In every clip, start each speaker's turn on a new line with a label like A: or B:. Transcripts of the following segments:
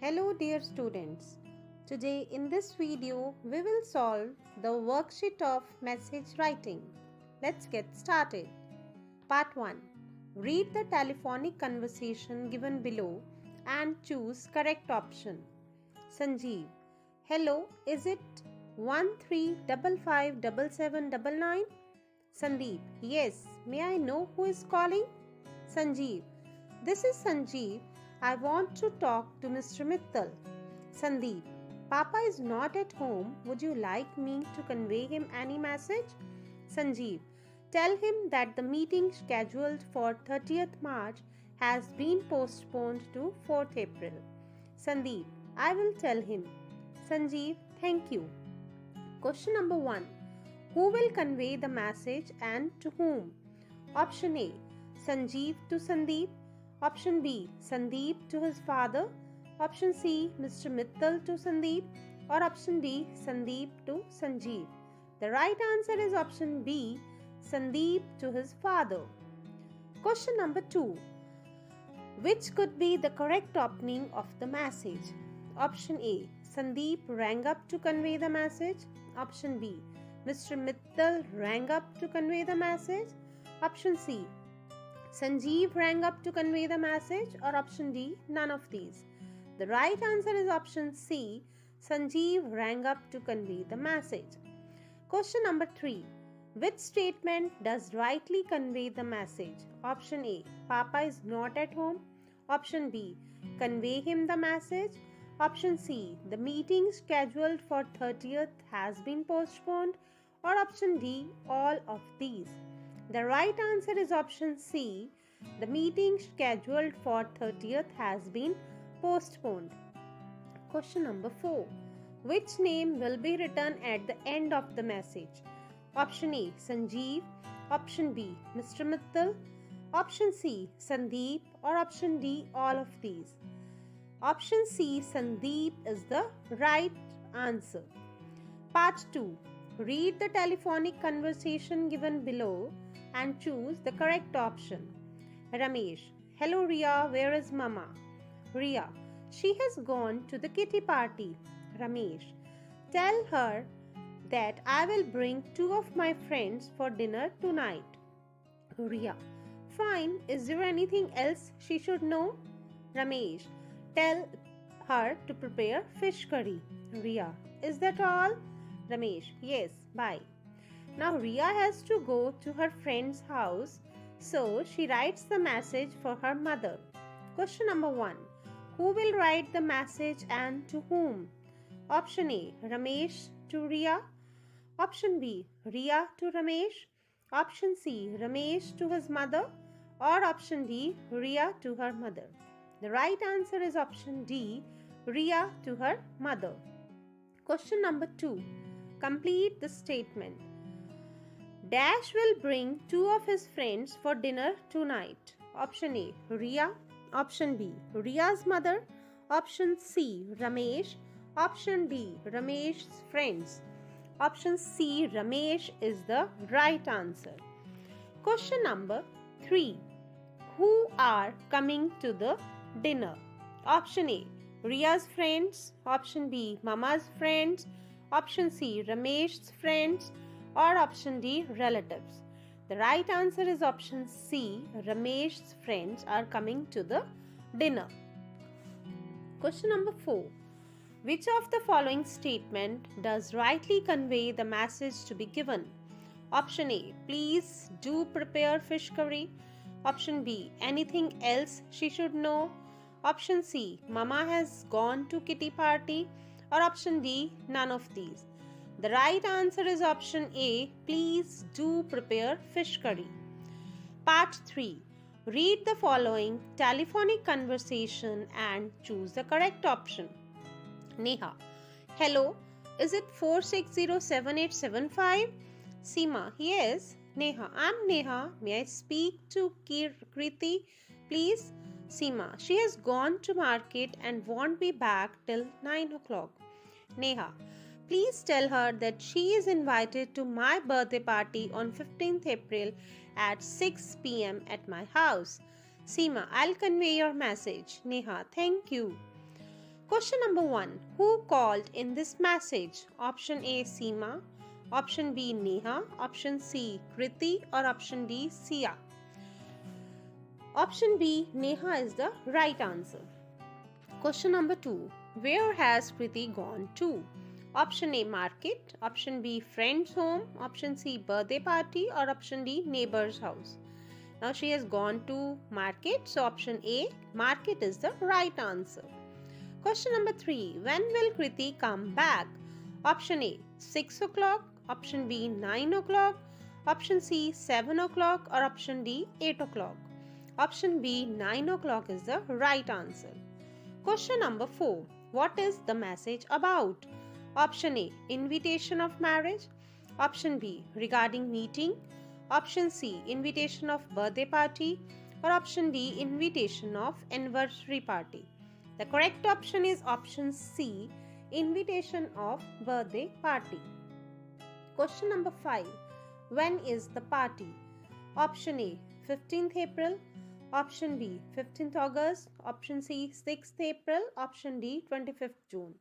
A: Hello dear students. Today in this video we will solve the worksheet of message writing. Let's get started. Part 1. Read the telephonic conversation given below and choose correct option. Sanjeev. Hello, is it 13557799? Sandeep. Yes, may I know who is calling? Sanjeev. This is Sanjeev. I want to talk to Mr. Mittal. Sandeep. Papa is not at home. Would you like me to convey him any message? Sanjeev. Tell him that the meeting scheduled for 30th March has been postponed to 4th April. Sandeep. I will tell him. Sanjeev. Thank you. Question number 1. Who will convey the message and to whom? Option A. Sanjeev to Sandeep. Option B. Sandeep to his father. Option C. Mr. Mittal to Sandeep. Or option D. Sandeep to Sanjeev. The right answer is option B. Sandeep to his father. Question number 2. Which could be the correct opening of the message? Option A. Sandeep rang up to convey the message. Option B. Mr. Mittal rang up to convey the message. Option C. Sanjeev rang up to convey the message. Or option D. None of these. The right answer is option C. Sanjeev rang up to convey the message. Question number 3. Which statement does rightly convey the message? Option A. Papa is not at home. Option B. Convey him the message. Option C. The meeting scheduled for 30th has been postponed. Or option D. All of these. The right answer is option C. The meeting scheduled for 30th has been postponed. Question number 4. Which name will be written at the end of the message? Option A. Sanjeev. Option B. Mr. Mittal. Option C. Sandeep. Or option D. All of these. Option C. Sandeep is the right answer. Part 2. Read the telephonic conversation given below and choose the correct option. Ramesh. Hello Riya, where is Mama? Riya. She has gone to the kitty party. Ramesh. Tell her that I will bring 2 of my friends for dinner tonight. Riya. Fine. Is there anything else she should know? Ramesh. Tell her to prepare fish curry. Riya. Is that all? Ramesh. Yes. Bye. Now Riya has to go to her friend's house, so she writes the message for her mother. Question number 1. Who will write the message and to whom? Option A. Ramesh to Riya. Option B. Riya to Ramesh. Option C. Ramesh to his mother. Or option D. Riya to her mother. The right answer is option D. Riya to her mother. Question number 2. Complete the statement. Dash will bring 2 of his friends for dinner tonight. Option A. Riya. Option B. Riya's mother. Option C. Ramesh. Option D. Ramesh's friends. Option C. Ramesh is the right answer. Question number 3. Who are coming to the dinner? Option A. Riya's friends. Option B. Mama's friends. Option C. Ramesh's friends. Or option D. Relatives. The right answer is option C. Ramesh's friends are coming to the dinner. Question number 4. Which of the following statement does rightly convey the message to be given? Option A. Please do prepare fish curry. Option B. Anything else she should know? Option C. Mama has gone to kitty party. Or option D. None of these. The right answer is option A. Please do prepare fish curry. Part 3. Read the following telephonic conversation and choose the correct option. Neha. Hello. Is it 4607875? Seema. Yes. Neha. I'm Neha. May I speak to Kriti, please? Seema. She has gone to market and won't be back till 9 o'clock. Neha. Please tell her that she is invited to my birthday party on 15th April at 6 p.m. at my house. Seema, I'll convey your message. Neha, thank you. Question number 1. Who called in this message? Option A, Seema. Option B, Neha. Option C, Kriti. Or option D, Sia. Option B, Neha is the right answer. Question number 2. Where has Kriti gone to? Option A, market. Option B, friend's home. Option C, birthday party. Or option D, neighbor's house. Now she has gone to market. So option A, market is the right answer. Question number 3. When will Kriti come back? Option A, 6 o'clock. Option B, 9 o'clock. Option C, 7 o'clock. Or option D, 8 o'clock. Option B, 9 o'clock is the right answer. Question number 4. What is the message about? Option A, invitation of marriage. Option B, regarding meeting. Option C, invitation of birthday party. Or option D, invitation of anniversary party. The correct option is option C, invitation of birthday party. Question number 5. When is the party? Option A, 15th April. Option B, 15th August. Option C, 6th April. Option D, 25th June.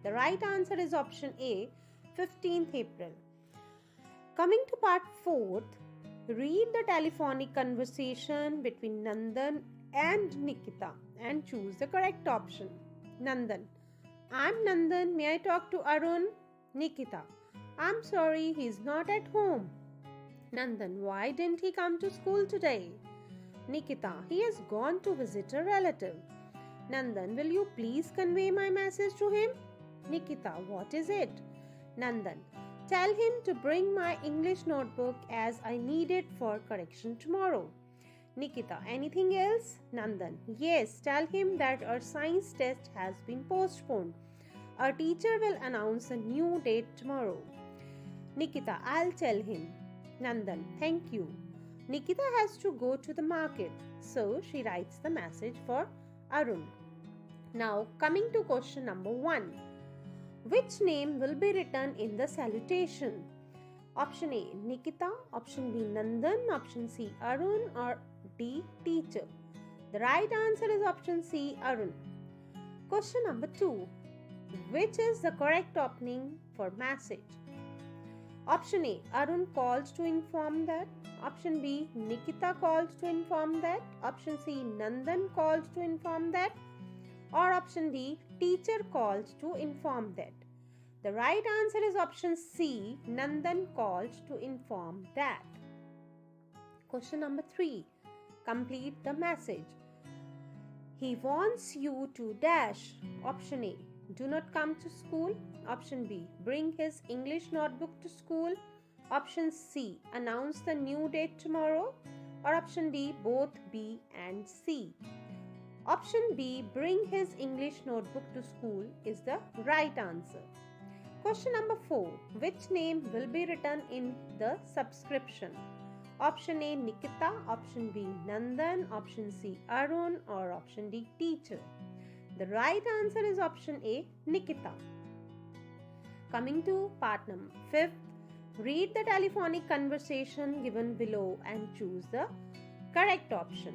A: The right answer is option A, 15th April. Coming to part 4th, read the telephonic conversation between Nandan and Nikita and choose the correct option. Nandan: I'm Nandan, may I talk to Arun? Nikita: I'm sorry, he's not at home. Nandan: why didn't he come to school today? Nikita: he has gone to visit a relative. Nandan: will you please convey my message to him? Nikita: what is it? Nandan: tell him to bring my English notebook as I need it for correction tomorrow. Nikita: anything else? Nandan: yes, tell him that our science test has been postponed. Our teacher will announce a new date tomorrow. Nikita: I'll tell him. Nandan: thank you. Nikita has to go to the market, so she writes the message for Arun. Now coming to question number 1. Which name will be written in the salutation? Option A, Nikita. Option B, Nandan. Option C, Arun. Or D, teacher. The right answer is option C, Arun. Question number 2. Which is the correct opening for message? Option A, Arun called to inform that. Option B, Nikita called to inform that. Option C, Nandan called to inform that. Or option D, teacher called to inform that. The right answer is option C, Nandan called to inform that. Question number 3. Complete the message. He wants you to dash. Option A, do not come to school. Option B, bring his English notebook to school. Option C, announce the new date tomorrow. Or option D, both B and C. Option B, bring his English notebook to school is the right answer. Question number 4. Which name will be written in the subscription? Option A, Nikita. Option B, Nandan. Option C, Arun. Or option D, teacher. The right answer is option A, Nikita. Coming to part number 5th, read the telephonic conversation given below and choose the correct option.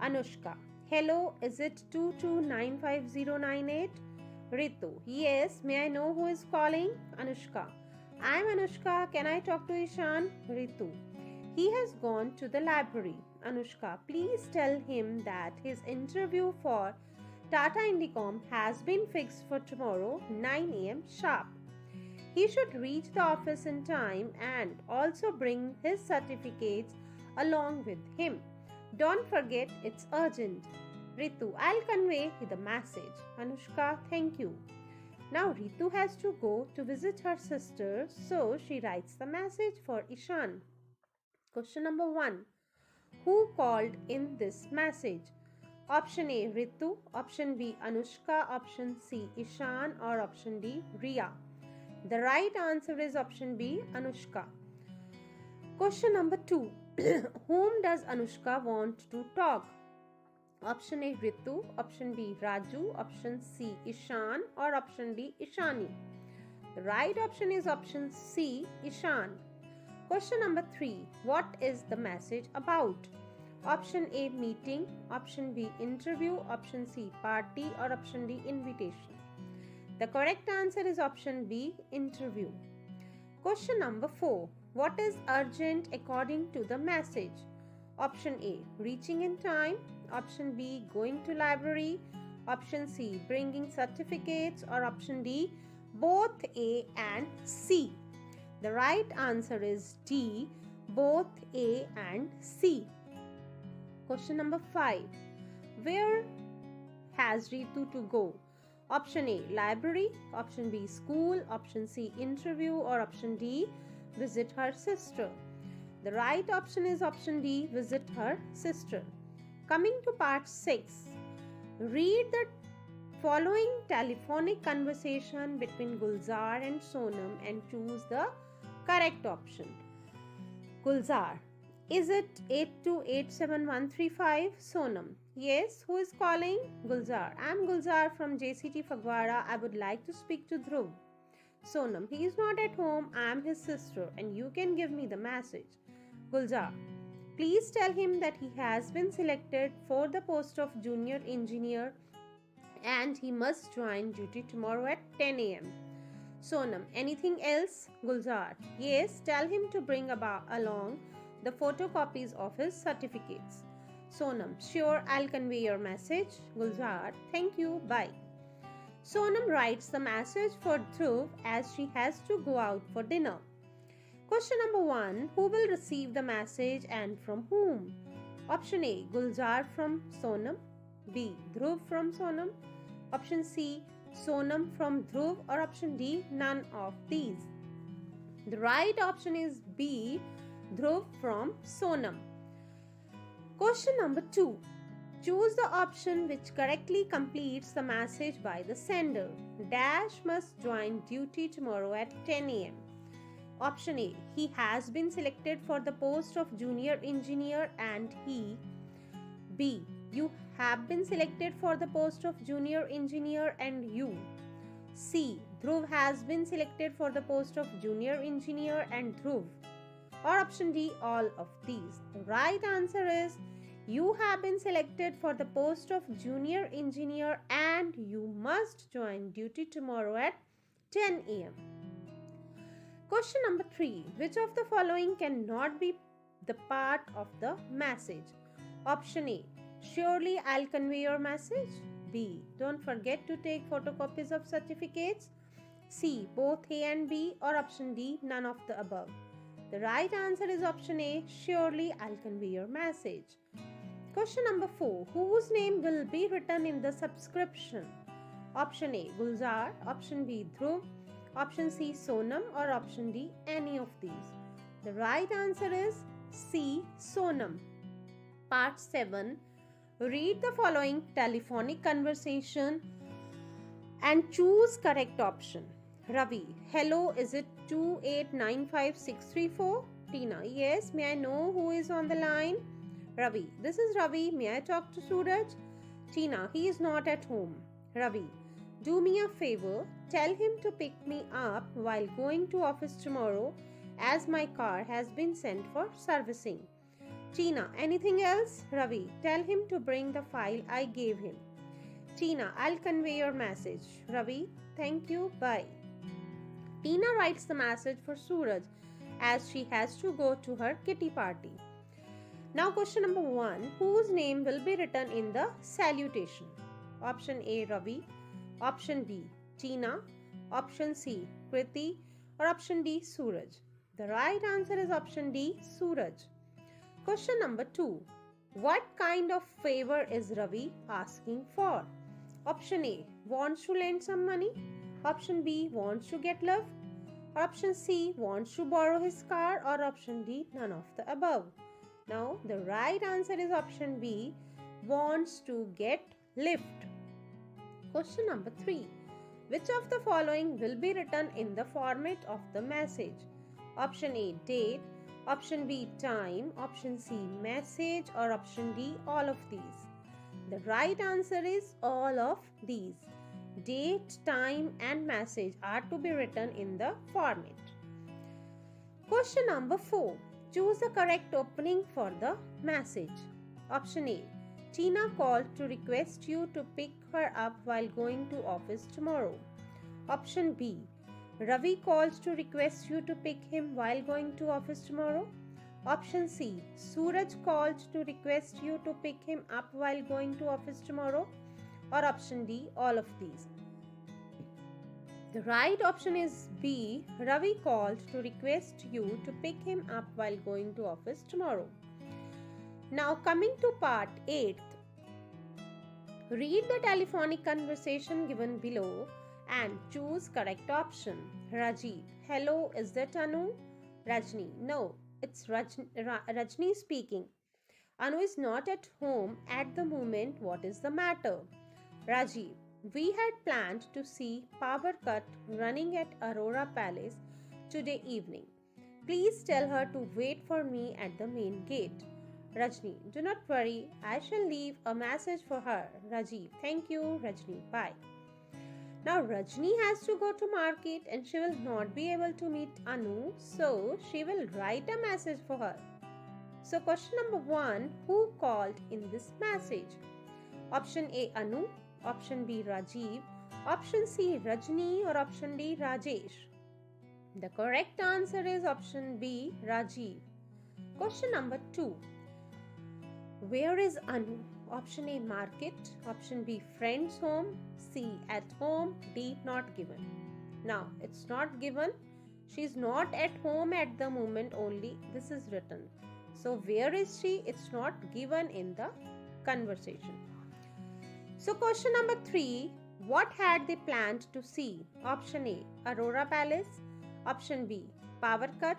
A: Anushka: hello, is it 2295098? Ritu: yes, may I know who is calling? Anushka: I'm Anushka, can I talk to Ishan? Ritu: he has gone to the library. Anushka: please tell him that his interview for Tata Indicom has been fixed for tomorrow 9 a.m. sharp. He should reach the office in time and also bring his certificates along with him. Don't forget, it's urgent. Ritu: I'll convey the message. Anushka: thank you. Now Ritu has to go to visit her sister, so she writes the message for Ishan. Question number 1. Who called in this message? Option A, Ritu. Option B, Anushka. Option C, Ishan. Or option D, Riya. The right answer is option B, Anushka. Question number 2. Whom does Anushka want to talk? Option A, Ritu. Option B, Raju. Option C, Ishan. Or option D, Ishani. The right option is option C, Ishan. Question number 3. What is the message about? Option A, meeting. Option B, interview. Option C, party. Or option D, invitation. The correct answer is option B, interview. Question number 4. What is urgent according to the message? Option A, reaching in time. Option B, going to library. Option C, bringing certificates. Or option D, both A and C. The right answer is D, both A and C. Question number 5. Where has Ritu to go? Option A, library. Option B, school. Option C, interview. Or option D, visit her sister. The right option is option D, visit her sister. Coming to part 6. Read the following telephonic conversation between Gulzar and Sonam and choose the correct option. Gulzar, is it 8287-135? Sonam, yes, who is calling? Gulzar, I am Gulzar from JCT Fagwara. I would like to speak to Dhruv. Sonam, he is not at home. I am his sister and you can give me the message. Gulzar, please tell him that he has been selected for the post of junior engineer and he must join duty tomorrow at 10 a.m. Sonam, anything else? Gulzar, yes, tell him to bring along the photocopies of his certificates. Sonam, sure, I'll convey your message. Gulzar, thank you, bye. Sonam writes the message for Dhruv as she has to go out for dinner. Question number 1. Who will receive the message and from whom? Option A, Gulzar from Sonam. B, Dhruv from Sonam. Option C, Sonam from Dhruv. Or option D, none of these. The right option is B, Dhruv from Sonam. Question number 2. Choose the option which correctly completes the message by the sender. Dash must join duty tomorrow at 10 a.m. Option A, he has been selected for the post of junior engineer and he. B, you have been selected for the post of junior engineer and you. C, Dhruv has been selected for the post of junior engineer and Dhruv. Or option D, all of these. The right answer is you have been selected for the post of junior engineer and you must join duty tomorrow at 10 a.m. Question number 3. Which of the following cannot be the part of the message? Option A, surely I'll convey your message. B, don't forget to take photocopies of certificates. C, both A and B. Or option D, none of the above. The right answer is option A, surely I'll convey your message. Question number 4. Whose name will be written in the subscription? Option A, Gulzar. Option B, Dhruv. Option C, Sonam. Or option D, any of these. The right answer is C, Sonam. Part 7. Read the following telephonic conversation and choose correct option. Ravi, hello, is it 2895634? Tina, yes, may I know who is on the line? Ravi, this is Ravi, may I talk to Suraj? Tina, he is not at home. Ravi, do me a favor, tell him to pick me up while going to office tomorrow as my car has been sent for servicing. Tina, anything else? Ravi, tell him to bring the file I gave him. Tina, I'll convey your message. Ravi, thank you, bye. Tina writes the message for Suraj as she has to go to her kitty party. Now question number 1. Whose name will be written in the salutation? Option A, Ravi. Option B, Tina. Option C, Kriti. Or option D, Suraj. The right answer is option D, Suraj. Question number 2. What kind of favor is Ravi asking for? Option A, wants to lend some money. Option B, wants to get love. Or option C, wants to borrow his car. Or option D, none of the above. Now, the right answer is option B, wants to get lift. Question number 3. Which of the following will be written in the format of the message? Option A, date. Option B, time. Option C, message. Or option D, all of these. The right answer is all of these. Date, time and message are to be written in the format. Question number 4. Choose the correct opening for the message. Option A, Tina called to request you to pick her up while going to office tomorrow. Option B. Ravi calls to request you to pick him while going to office tomorrow. Option C. Suraj called to request you to pick him up while going to office tomorrow. Or option D. All of these. The right option is B. Ravi called to request you to pick him up while going to office tomorrow. Now coming to part 8th. Read the telephonic conversation given below and choose correct option. Rajiv. Hello, is that Anu? Rajni. No, it's Rajni speaking. Anu is not at home at the moment. What is the matter? Rajiv. We had planned to see power cut running at Aurora Palace today evening. Please tell her to wait for me at the main gate. Rajni. Do not worry. I shall leave a message for her. Rajiv. Thank you, Rajni. Bye. Now Rajni has to go to market and she will not be able to meet Anu, so she will write a message for her. So question number 1, who called in this message? Option A, Anu. Option B, Rajiv. Option C, Rajni. Or option D, Rajesh. The correct answer is option B, Rajiv. Question number 2, where is Anu? Option A, market. Option B, friend's home. C, at home. D, not given. Now, it's not given. She's not at home at the moment only. This is written. So, where is she? It's not given in the conversation. So, question number 3. What had they planned to see? Option A, Aurora Palace. Option B, power cut.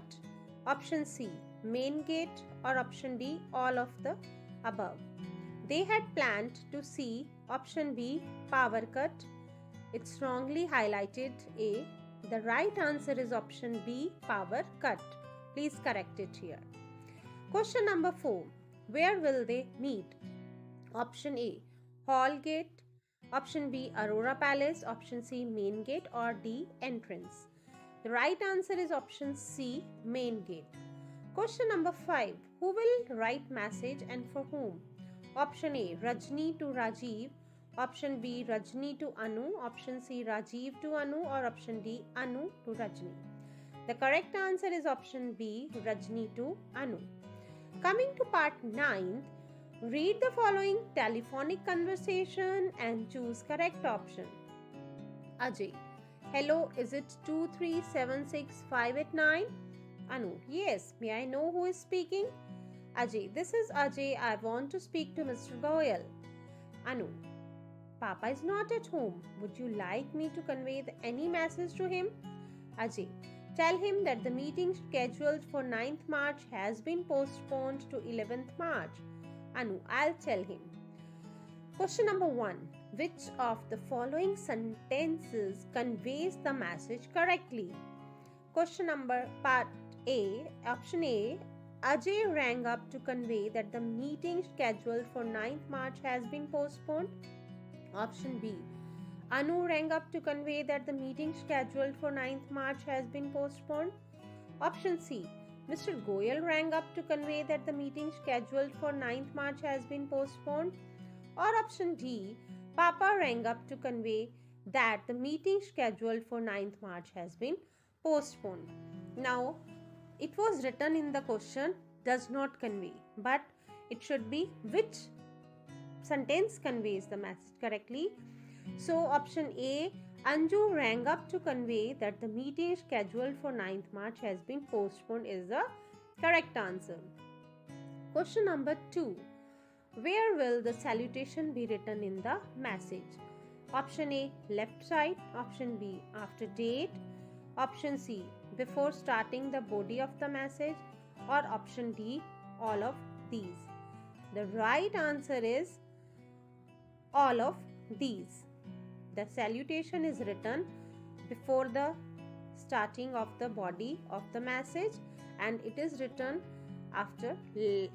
A: Option C, main gate. Or option D, all of the above. They had planned to see option B, power cut. It's wrongly highlighted A. The right answer is option B, power cut. Please correct it here. Question number 4. Where will they meet? Option A, hall gate. Option B, Aurora Palace. Option C, main gate. Or D, entrance. The right answer is option C, main gate. Question number 5. Who will write message and for whom? Option A, Rajni to Rajiv. Option B, Rajni to Anu. Option C, Rajiv to Anu. Or option D, Anu to Rajni. The correct answer is option B, Rajni to Anu. Coming to part 9, read the following telephonic conversation and choose correct option. Ajay. Hello, is it 2376589? Anu. Yes, may I know who is speaking? Ajay. This is Ajay. I want to speak to Mr. Goyal. Anu. Papa is not at home. Would you like me to convey any message to him? Ajay. Tell him that the meeting scheduled for 9th March has been postponed to 11th March. Anu. I'll tell him. Question number 1. Which of the following sentences conveys the message correctly? Question number part A. Option A. Ajay rang up to convey that the meeting scheduled for 9th March has been postponed. Option B. Anu rang up to convey that the meeting scheduled for 9th March has been postponed. Option C. Mr. Goyal rang up to convey that the meeting scheduled for 9th March has been postponed. Or option D. Papa rang up to convey that the meeting scheduled for 9th March has been postponed. Now, it was written in the question does not convey, but it should be which sentence conveys the message correctly. So option A, Anju rang up to convey that the meeting scheduled for 9th March has been postponed is the correct answer. Question number 2. Where will the salutation be written in the message? Option A, left side. Option B, after date. Option C, before starting the body of the message. Or option D, all of these. The right answer is all of these. The salutation is written before the starting of the body of the message and it is written after the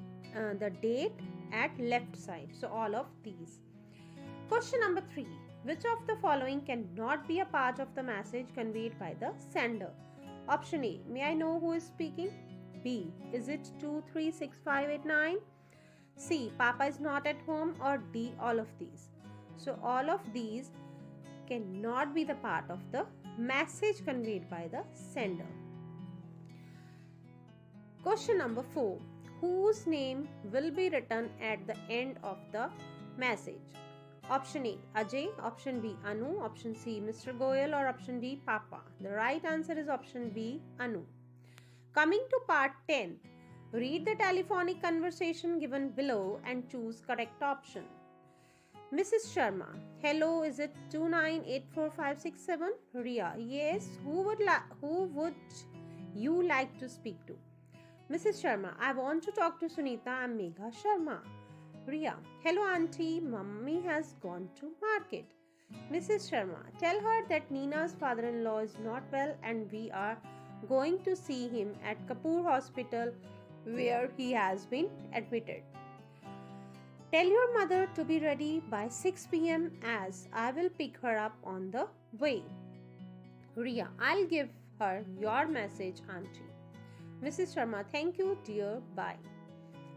A: date at left side. So all of these. Question number 3. Which of the following cannot be a part of the message conveyed by the sender? Option A. May I know who is speaking? B. Is it 2365889? C. Papa is not at home. Or D. All of these. So all of these cannot be the part of the message conveyed by the sender. Question number 4. Whose name will be written at the end of the message? Option A, Ajay. Option B, Anu. Option C, Mr. Goyal. Or option D, Papa. The right answer is option B, Anu. Coming to part 10. Read the telephonic conversation given below and choose correct option. Mrs. Sharma. Hello, is it 29845667? Ria. Yes. Who would you like to speak to? Mrs. Sharma. I want to talk to Sunita. I'm Megha Sharma. Ria. Hello, auntie. Mummy has gone to market. Mrs. Sharma. Tell her that Nina's father-in-law is not well and we are going to see him at Kapoor Hospital where he has been admitted. Tell your mother to be ready by 6 p.m. as I will pick her up on the way. Ria. I'll give her your message, auntie. Mrs. Sharma. Thank you, dear. Bye.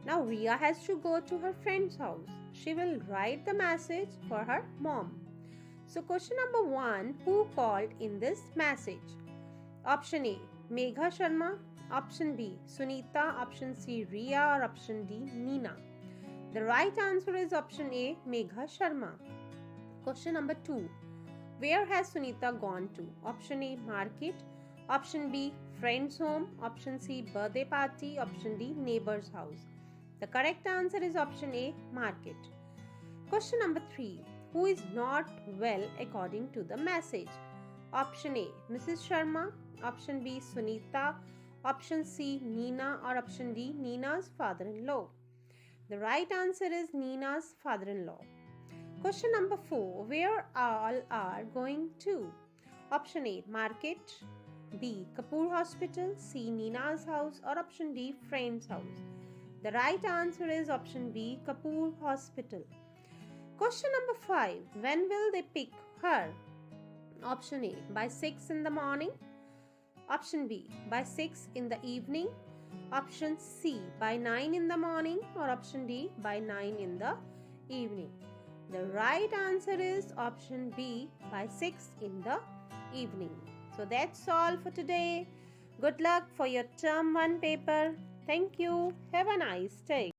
A: Now Ria has to go to her friend's house. She will write the message for her mom. So question number 1. Who called in this message? Option A, Megha Sharma. Option B, Sunita. Option C, Ria. Or option D, Nina. The right answer is option A, Megha Sharma. Question number 2. Where has Sunita gone to? Option A, market. Option B, friend's home. Option C, birthday party. Option D, neighbor's house. The correct answer is option A, market. Question number 3. Who is not well according to the message? Option A, Mrs. Sharma. Option B, Sunita. Option C, Nina. Or option D, Nina's father-in-law. The right answer is Nina's father-in-law. Question number 4. Where all are going to? Option A, market. B, Kapoor Hospital. C, Nina's house. Or option D, friend's house. The right answer is option B, Kapoor Hospital. Question number 5. When will they pick her? Option A, by 6 in the morning. Option B, by 6 in the evening. Option C, by 9 in the morning. Or option D, by 9 in the evening. The right answer is option B, by 6 in the evening. So that's all for today. Good luck for your term 1 paper. Thank you. Have a nice day.